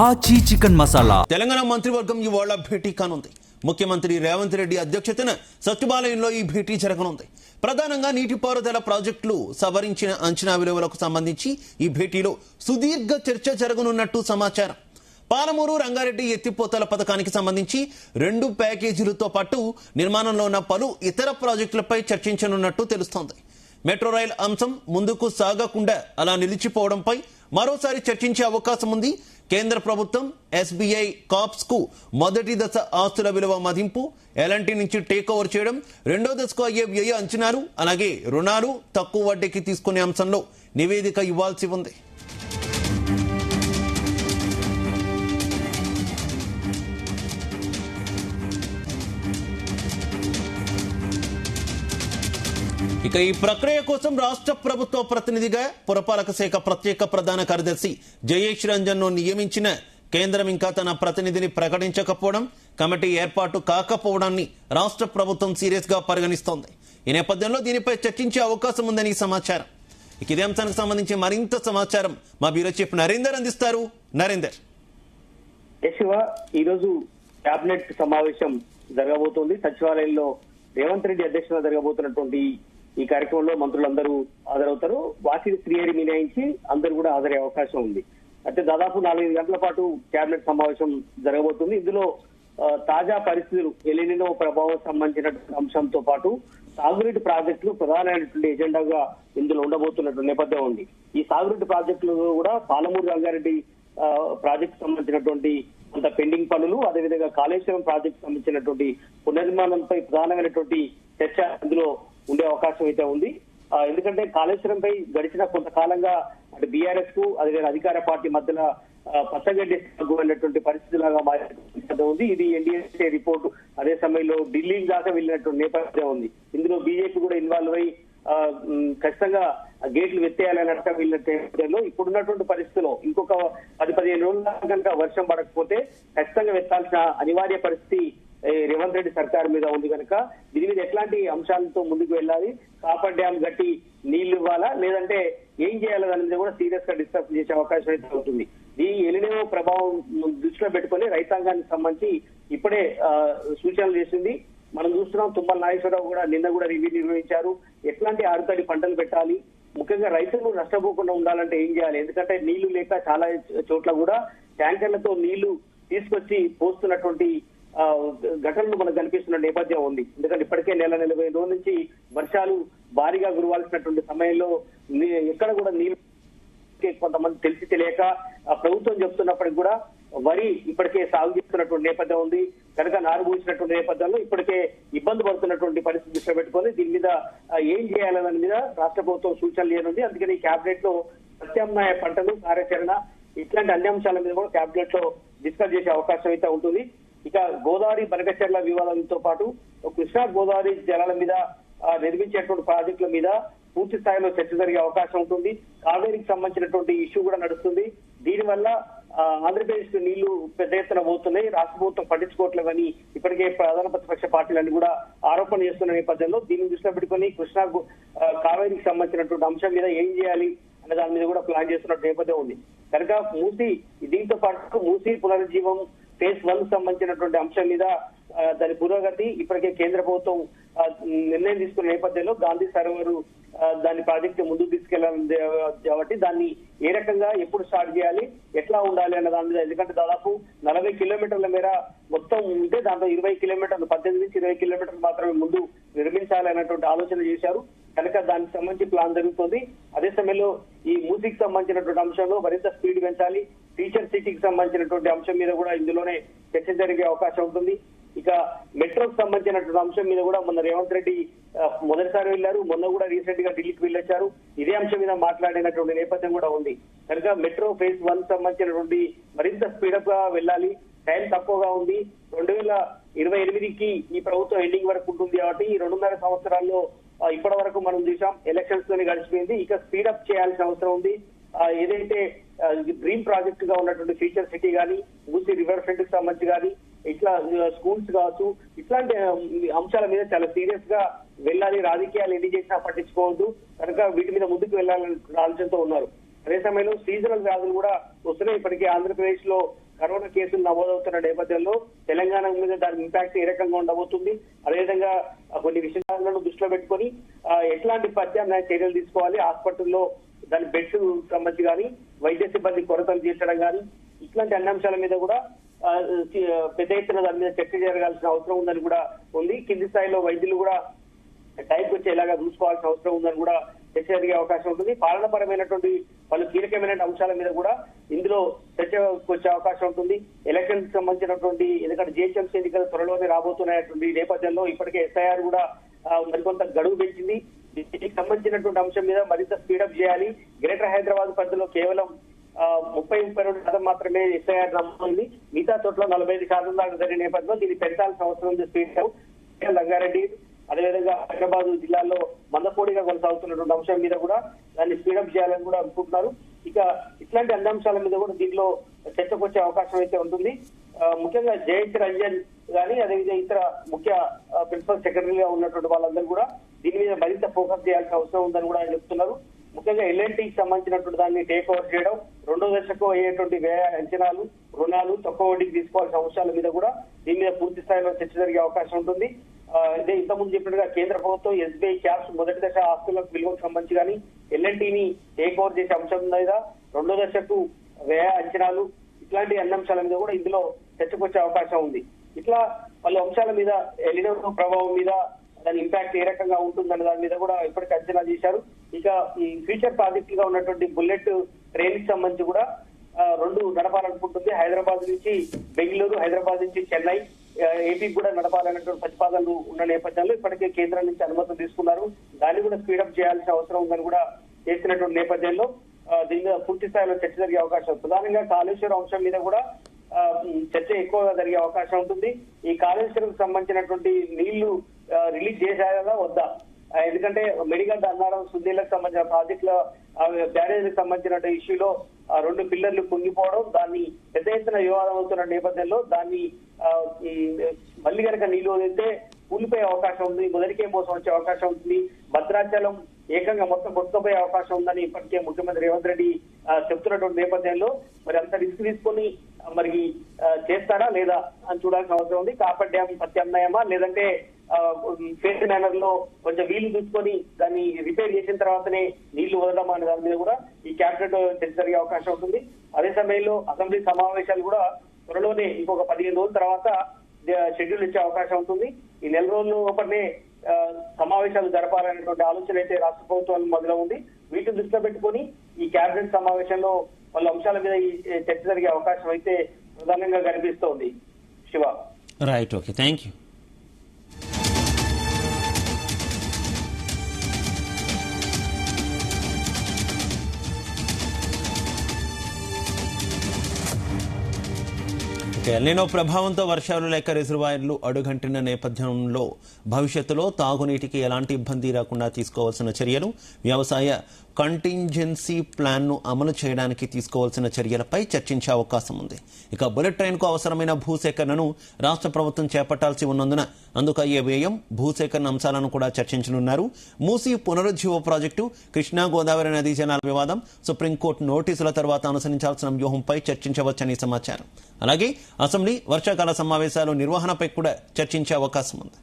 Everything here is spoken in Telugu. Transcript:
ఆచి చికెన్ మసాలా. తెలంగాణ మంత్రివర్గం ఇవాళ భేటీ కానుంది. ముఖ్యమంత్రి రేవంత్ రెడ్డి అధ్యక్షతన సచివాలయంలో ఈ భేటీ జరగనుంది. ప్రధానంగా నీటిపారుదల ప్రాజెక్టులు సవరించిన అంచనా విలువలకు సంబంధించి ఈ భేటీలో సుదీర్ఘ చర్చ జరగనున్నట్టు సమాచారం. పాలమూరు రంగారెడ్డి ఎత్తిపోతల పథకానికి సంబంధించి 2 ప్యాకేజీలతో పాటు నిర్మాణంలో ఉన్న పలు ఇతర ప్రాజెక్టులపై చర్చించనున్నట్టు తెలుస్తోంది. మెట్రో రైల్ అంశం ముందుకు సాగకుండా అలా నిలిచిపోవడంపై మరోసారి చర్చించే అవకాశం ఉంది. కేంద్ర ప్రభుత్వం ఎస్బీఐ కాప్స్ కు మొదటి దశ ఆస్తుల విలువ మదింపు, ఎల్ఎన్టీ నుంచి టేక్ ఓవర్ చేయడం, రెండో దశకు అయ్యే వ్యయ అంచనాలు, అలాగే రుణాలు తక్కువ వడ్డీకి తీసుకునే అంశంలో నివేదిక ఇవ్వాల్సి ఉంది. ఇక ఈ ప్రక్రియ కోసం రాష్ట్ర ప్రభుత్వ ప్రతినిధిగా పురపాలక శాఖ ప్రత్యేక ప్రధాన కార్యదర్శి జయేష్ రంజన్ ను నియమించిన కేంద్రం ఇంకా తన ప్రతినిధిని ప్రకటించకపోవడం, కమిటీ ఏర్పాటు కాకపోవడాన్ని రాష్ట్ర ప్రభుత్వం సీరియస్ గా పరిగణిస్తోంది. ఈ నేపథ్యంలో దీనిపై చర్చించే అవకాశం ఉందని సమాచారం. ఇక ఇదే అంశానికి సంబంధించి మరింత సమాచారం మా బ్యూరో చీఫ్ నరేందర్ అందిస్తారు. నరేందర్. ఈరోజు కేబినెట్ సమావేశం జరగబోతోంది. సచివాలయంలో రేవంత్ రెడ్డి అధ్యక్షతన జరగబోతున్నటువంటి ఈ కార్యక్రమంలో మంత్రులందరూ హాజరవుతారు. వాకిలి శ్రీహరి మినహాయించి అందరూ కూడా హాజరయ్యే అవకాశం ఉంది. అయితే దాదాపు 4 గంటల పాటు కేబినెట్ సమావేశం జరగబోతుంది. ఇందులో తాజా పరిస్థితులు, ఎలినినో ప్రభావం సంబంధించిన అంశంతో పాటు సాగునీటి ప్రాజెక్టులు ప్రధానమైనటువంటి ఎజెండాగా ఇందులో ఉండబోతున్నటువంటి నేపథ్యం ఉంది. ఈ సాగునీటి ప్రాజెక్టులు కూడా పాలమూరు రంగారెడ్డి ప్రాజెక్టు సంబంధించినటువంటి కొంత పెండింగ్ పనులు, అదేవిధంగా కాళేశ్వరం ప్రాజెక్టు సంబంధించినటువంటి పునర్నిర్మాణంపై ప్రధానమైనటువంటి చర్చ ఇందులో ఉండే అవకాశం అయితే ఉంది. ఎందుకంటే కాళేశ్వరంపై గడిచిన కొంతకాలంగా అటు బీఆర్ఎస్ కు అదేవిధంగా అధికార పార్టీ మధ్యన పచ్చగడ్డి సాగుతున్నటువంటి పరిస్థితిలాగా మారే ఉంది. ఇది ఎన్డీఏ రిపోర్టు అదే సమయంలో ఢిల్లీ దాకా వెళ్ళినటువంటి నేపథ్యం ఉంది. ఇందులో బీజేపీ కూడా ఇన్వాల్వ్ అయి ఖచ్చితంగా గేట్లు వెత్తేయాలన్నట్టు వీళ్ళ నేపథ్యంలో ఇప్పుడున్నటువంటి పరిస్థితిలో ఇంకొక 10-15 రోజుల కనుక వర్షం పడకపోతే ఖచ్చితంగా వెత్తాల్సిన అనివార్య పరిస్థితి రేవంత్ రెడ్డి సర్కార్ మీద ఉంది కనుక దీని మీద ఎట్లాంటి అంశాలతో ముందుకు వెళ్ళాలి, కాపర్ డ్యామ్ గట్టి నీళ్లు ఇవ్వాలా, లేదంటే ఏం చేయాలి దాని మీద కూడా సీరియస్ గా డిస్కస్ చేసే అవకాశం అయితే ఉంటుంది. ఈ ఎలినో ప్రభావం దృష్టిలో పెట్టుకుని రైతాంగానికి సంబంధించి ఇప్పుడే సూచనలు చేసింది. మనం చూస్తున్నాం, తుమ్మల నాగేశ్వరరావు కూడా నిన్న కూడా రివ్యూ నిర్వహించారు. ఎట్లాంటి ఆరుతడి పంటలు పెట్టాలి, ముఖ్యంగా రైతులు నష్టపోకుండా ఉండాలంటే ఏం చేయాలి. ఎందుకంటే నీళ్లు లేక చాలా చోట్ల కూడా ట్యాంకర్లతో నీళ్లు తీసుకొచ్చి పోస్తున్నటువంటి ఘటనలు మనకు కనిపిస్తున్న నేపథ్యం ఉంది. ఎందుకంటే ఇప్పటికే 40 రోజుల నుంచి వర్షాలు భారీగా కురవాల్సినటువంటి సమయంలో ఎక్కడ కూడా నీళ్లు కొంతమంది తెలిసి తెలియక ప్రభుత్వం చెప్తున్నప్పటికీ కూడా వరి ఇప్పటికే సాగు చేస్తున్నటువంటి నేపథ్యం ఉంది కనుక నారు పూసినటువంటి నేపథ్యంలో ఇప్పటికే ఇబ్బంది పడుతున్నటువంటి పరిస్థితి దృష్టిలో పెట్టుకొని దీని మీద ఏం చేయాలనే దాని మీద రాష్ట్ర ప్రభుత్వం సూచనలు చేయనుంది. అందుకని కేబినెట్ లో ప్రత్యామ్నాయ పంటలు, కార్యాచరణ ఇట్లాంటి అన్ని అంశాల మీద కూడా కేబినెట్ లో డిస్కస్ చేసే అవకాశం అయితే ఉంటుంది. ఇక గోదావరి బనకచెర్ల వివాదంతో పాటు కృష్ణా గోదావరి జలాల మీద నిర్మించేటువంటి ప్రాజెక్టుల మీద పూర్తి స్థాయిలో చర్చ జరిగే అవకాశం ఉంటుంది. కావేరికి సంబంధించినటువంటి ఇష్యూ కూడా నడుస్తుంది. దీనివల్ల ఆంధ్రప్రదేశ్ నీళ్లు పెద్ద ఎత్తున పోతున్నాయి, రాష్ట్ర ప్రభుత్వం పట్టించుకోవట్లేదని ఇప్పటికే ప్రధాన ప్రతిపక్ష పార్టీలన్నీ కూడా ఆరోపణ చేస్తున్న నేపథ్యంలో దీన్ని దృష్టిలో పెట్టుకుని కృష్ణా కావేరికి సంబంధించినటువంటి అంశం మీద ఏం చేయాలి అనే దాని మీద కూడా ప్లాన్ చేస్తున్న నేపథ్యం ఉంది. కనుక దీంతో పాటు మూసీ పునరుజ్జీవం ఫేజ్ 1 సంబంధించినటువంటి అంశం మీద దాని పురోగతి ఇప్పటికే కేంద్ర ప్రభుత్వం నిర్ణయం తీసుకున్న నేపథ్యంలో గాంధీ సరోవరు దాని ప్రాజెక్టు ముందుకు తీసుకెళ్లాలి కాబట్టి దాన్ని ఏ రకంగా ఎప్పుడు స్టార్ట్ చేయాలి, ఎట్లా ఉండాలి అన్న దాని మీద, ఎందుకంటే దాదాపు 40 కిలోమీటర్ల మేర మొత్తం ఉంటే దాంట్లో 20 కిలోమీటర్లు 18 నుంచి 20 కిలోమీటర్లు మాత్రమే ముందు నిర్మించాలి అన్నటువంటి ఆలోచన చేశారు కనుక దానికి సంబంధించి ప్లాన్ జరుగుతుంది. అదే సమయంలో ఈ మూసీకి సంబంధించినటువంటి అంశంలో మరింత స్పీడ్ పెంచాలి, టీచర్ సిటీకి సంబంధించినటువంటి అంశం మీద కూడా ఇందులోనే చర్చ జరిగే అవకాశం ఉంటుంది. ఇక మెట్రోకి సంబంధించినటువంటి అంశం మీద కూడా మొన్న రేవంత్ రెడ్డి మొదటిసారి వెళ్లారు, మొన్న కూడా రీసెంట్ గా ఢిల్లీకి వెళ్ళొచ్చారు. ఇదే అంశం మీద మాట్లాడినటువంటి నేపథ్యం కూడా ఉంది కనుక మెట్రో ఫేజ్ 1 సంబంధించినటువంటి మరింత స్పీడప్ గా వెళ్ళాలి. టైం తక్కువగా ఉంది. 2028కి ఈ ప్రభుత్వం ఎండింగ్ వరకు ఉంటుంది కాబట్టి ఈ 2.5 సంవత్సరాల్లో ఇప్పటి వరకు మనం చూసాం ఎలక్షన్స్ తోనే గడిచిపోయింది. ఇక స్పీడప్ చేయాల్సిన అవసరం ఉంది. ఏదైతే డ్రీమ్ ప్రాజెక్ట్ గా ఉన్నటువంటి ఫ్యూచర్ సిటీ కానీ, మూసీ రివర్ ఫ్రంట్ కి సంబంధించి కానీ, ఇట్లా స్కూల్స్ కావచ్చు, ఇట్లాంటి అంశాల మీద చాలా సీరియస్ గా వెళ్ళాలి. రాజకీయాలు ఎన్ని చేసినా పట్టించుకోవద్దు కనుక వీటి మీద ముందుకు వెళ్ళాలని ఆలోచనతో ఉన్నారు. అదే సమయంలో సీజనల్ వ్యాధులు కూడా వస్తున్నాయి. ఇప్పటికే ఆంధ్రప్రదేశ్ లో కరోనా కేసులు నమోదవుతున్న నేపథ్యంలో తెలంగాణ మీద దాని ఇంపాక్ట్ ఏ రకంగా ఉండబోతుంది, అదేవిధంగా కొన్ని విషయాలను దృష్టిలో పెట్టుకొని ఎట్లాంటి ప్రత్యామ్నాయ చర్యలు తీసుకోవాలి, హాస్పిటల్లో దాని బెడ్స్ సంబంధించి కానీ వైద్య సిబ్బంది కొరతలు తీర్చడం కానీ ఇట్లాంటి అన్ని అంశాల మీద కూడా పెద్ద ఎత్తున దాని మీద చర్చ జరగాల్సిన అవసరం ఉందని కూడా ఉంది. కింది స్థాయిలో వైద్యులు కూడా టైంకి వచ్చేలాగా చూసుకోవాల్సిన అవసరం ఉందని కూడా చర్చ జరిగే అవకాశం ఉంటుంది. పాలనపరమైనటువంటి పలు కీలకమైన అంశాల మీద కూడా ఇందులో చర్చకు వచ్చే అవకాశం ఉంటుంది. ఎలక్షన్ కి సంబంధించినటువంటి ఎందుకంటే జిహెచ్ఎంసీ ఎన్నికలు త్వరలోనే రాబోతున్నటువంటి నేపథ్యంలో ఇప్పటికే ఎస్ఐఆర్ కూడా మరికొంత గడువు పెంచింది. దీనికి సంబంధించినటువంటి అంశం మీద మరింత స్పీడప్ చేయాలి. గ్రేటర్ హైదరాబాద్ పరిధిలో కేవలం 32% మాత్రమే ఎస్ఐఆర్ నమోదైంది. మిగతా చోట్ల 45% దాకా జరిగిన నేపథ్యంలో దీన్ని పెంచాల్సిన అవసరం ఉంది. స్పీడ్ రంగారెడ్డి అదేవిధంగా హైదరాబాద్ జిల్లాలో మందపోడిగా కొనసాగుతున్నటువంటి అంశం మీద కూడా దాన్ని స్పీడప్ చేయాలని కూడా అనుకుంటున్నారు. ఇక ఇట్లాంటి అన్ని అంశాల మీద కూడా దీనిలో చర్చకు వచ్చే అవకాశం అయితే ఉంటుంది. ముఖ్యంగా జయంత్ రంజన్ కానీ అదేవిధంగా ఇతర ముఖ్య ప్రిన్సిపల్ సెక్రటరీగా ఉన్నటువంటి వాళ్ళందరూ కూడా దీని మీద మరింత ఫోకస్ చేయాల్సిన అవసరం ఉందని కూడా ఆయన చెప్తున్నారు. ముఖ్యంగా ఎల్ఎన్టీకి సంబంధించినటువంటి దాన్ని టేక్ ఓవర్ చేయడం, రెండో దశకు అయ్యేటువంటి వ్యయ అంచనాలు, రుణాలు తక్కువ వడ్డీకి తీసుకోవాల్సిన అంశాల మీద కూడా దీని మీద పూర్తి స్థాయిలో చర్చ జరిగే అవకాశం ఉంటుంది. ఇదే ఇంతకుముందు చెప్పినట్టుగా కేంద్ర ప్రభుత్వం ఎస్బీఐ క్యాప్స్ మొదటి దశ ఆస్తులకు విలువకు సంబంధించి కానీ ఎల్ఎన్టీని టేక్ ఓవర్ చేసే అంశం మీద రెండో దశకు వ్యయ అంచనాలు ఇట్లాంటి అన్ని అంశాల మీద కూడా ఇందులో చర్చకు వచ్చే అవకాశం ఉంది. ఇట్లా పలు అంశాల మీద ఎలినో ప్రభావం మీద దాని ఇంపాక్ట్ ఏ రకంగా ఉంటుందన్న దాని మీద కూడా ఇప్పటికీ అంచనా చేశారు. ఇక ఈ ఫ్యూచర్ ప్రాజెక్ట్ గా ఉన్నటువంటి బుల్లెట్ ట్రైన్ కి సంబంధించి కూడా 2 నడపాలనుకుంటుంది. హైదరాబాద్ నుంచి బెంగళూరు, హైదరాబాద్ నుంచి చెన్నై, ఏపీకి కూడా నడపాలన్నటువంటి ప్రతిపాదనలు ఉన్న నేపథ్యంలో ఇప్పటికే కేంద్రం నుంచి అనుమతులు తీసుకున్నారు. దాన్ని కూడా స్పీడప్ చేయాల్సిన అవసరం ఉందని కూడా చేస్తున్నటువంటి నేపథ్యంలో దీని మీద పూర్తి స్థాయిలో చర్చ జరిగే అవకాశం. ప్రధానంగా కాళేశ్వరం అంశం మీద కూడా చర్చ ఎక్కువగా జరిగే అవకాశం ఉంటుంది. ఈ కాళేశ్వరం సంబంధించినటువంటి నీళ్లు రిలీజ్ చేశారా వద్దా, ఎందుకంటే మెడిగడ్డ అన్నారం సుద్దీలకు సంబంధించిన ప్రాజెక్టుల బ్యారేజ్కి సంబంధించిన ఇష్యూలో 2 పిల్లర్లు కుంగిపోవడం, దాన్ని పెద్ద ఎత్తున వివాదం అవుతున్న నేపథ్యంలో దాన్ని మళ్ళీ కనుక నీళ్లు వదిలితే కూలిపోయే అవకాశం ఉంది, మొదటికే మోసం వచ్చే అవకాశం ఉంటుంది, భద్రాచలం ఏకంగా మొత్తం కొట్టుకుపోయే అవకాశం ఉందని ఇప్పటికే ముఖ్యమంత్రి రేవంత్ రెడ్డి చెప్తున్నటువంటి నేపథ్యంలో మరి అంత రిస్క్ తీసుకొని మరి చేస్తారా లేదా అని చూడాల్సిన అవసరం ఉంది. కాపర్ డ్యామ్ ప్రత్యామ్నాయమా లేదంటే ఫేస్ మేనర్ లో కొంచెం వీలు చూసుకొని దాన్ని రిపేర్ చేసిన తర్వాతనే నీళ్లు వదలడం అనే దాని మీద కూడా ఈ క్యాబినెట్ చర్చ జరిగే అవకాశం ఉంటుంది. అదే సమయంలో అసెంబ్లీ సమావేశాలు కూడా త్వరలోనే ఇంకొక 15 రోజుల తర్వాత షెడ్యూల్ ఇచ్చే అవకాశం ఉంటుంది. ఈ 4 రోజుల లోపలనే సమావేశాలు జరపాలనేటువంటి ఆలోచన అయితే రాష్ట్ర ప్రభుత్వం మొదలు ఉంది. వీటిని దృష్టిలో పెట్టుకొని ఈ కేబినెట్ సమావేశంలో వాళ్ళ అంశాల మీద ఈ చర్చ జరిగే అవకాశం అయితే ప్రధానంగా కనిపిస్తోంది. Shiva. Right, okay, thank you. El Niño ప్రభావంతో వర్షాలు లేక రిజర్వాయర్లు అడుగంటిన నేపథ్యంలో భవిష్యత్తులో తాగునీటికి ఎలాంటి ఇబ్బంది రాకుండా తీసుకోవాల్సిన చర్యలు, వ్యవసాయ కంటింజెన్సీ ప్లాన్ను అమలు చేయడానికి తీసుకోవాల్సిన చర్యలపై చర్చించే అవకాశం ఉంది. ఇక బుల్లెట్ ట్రైన్కు అవసరమైన భూసేకరణను రాష్ట్ర ప్రభుత్వం చేపట్టాల్సి ఉన్నందున అందుకు అయ్యే వ్యయం, భూసేకరణ అంశాలను కూడా చర్చించనున్నారు. మూసీ పునరుజ్జీవ ప్రాజెక్టు, కృష్ణా గోదావరి నదీ జలాల వివాదం, సుప్రీంకోర్టు నోటీసుల తర్వాత అనుసరించాల్సిన వ్యూహంపై చర్చించవచ్చని సమాచారం. అలాగే అసెంబ్లీ వర్షాకాల సమావేశాలు నిర్వహణపై కూడా చర్చించే అవకాశం ఉంది.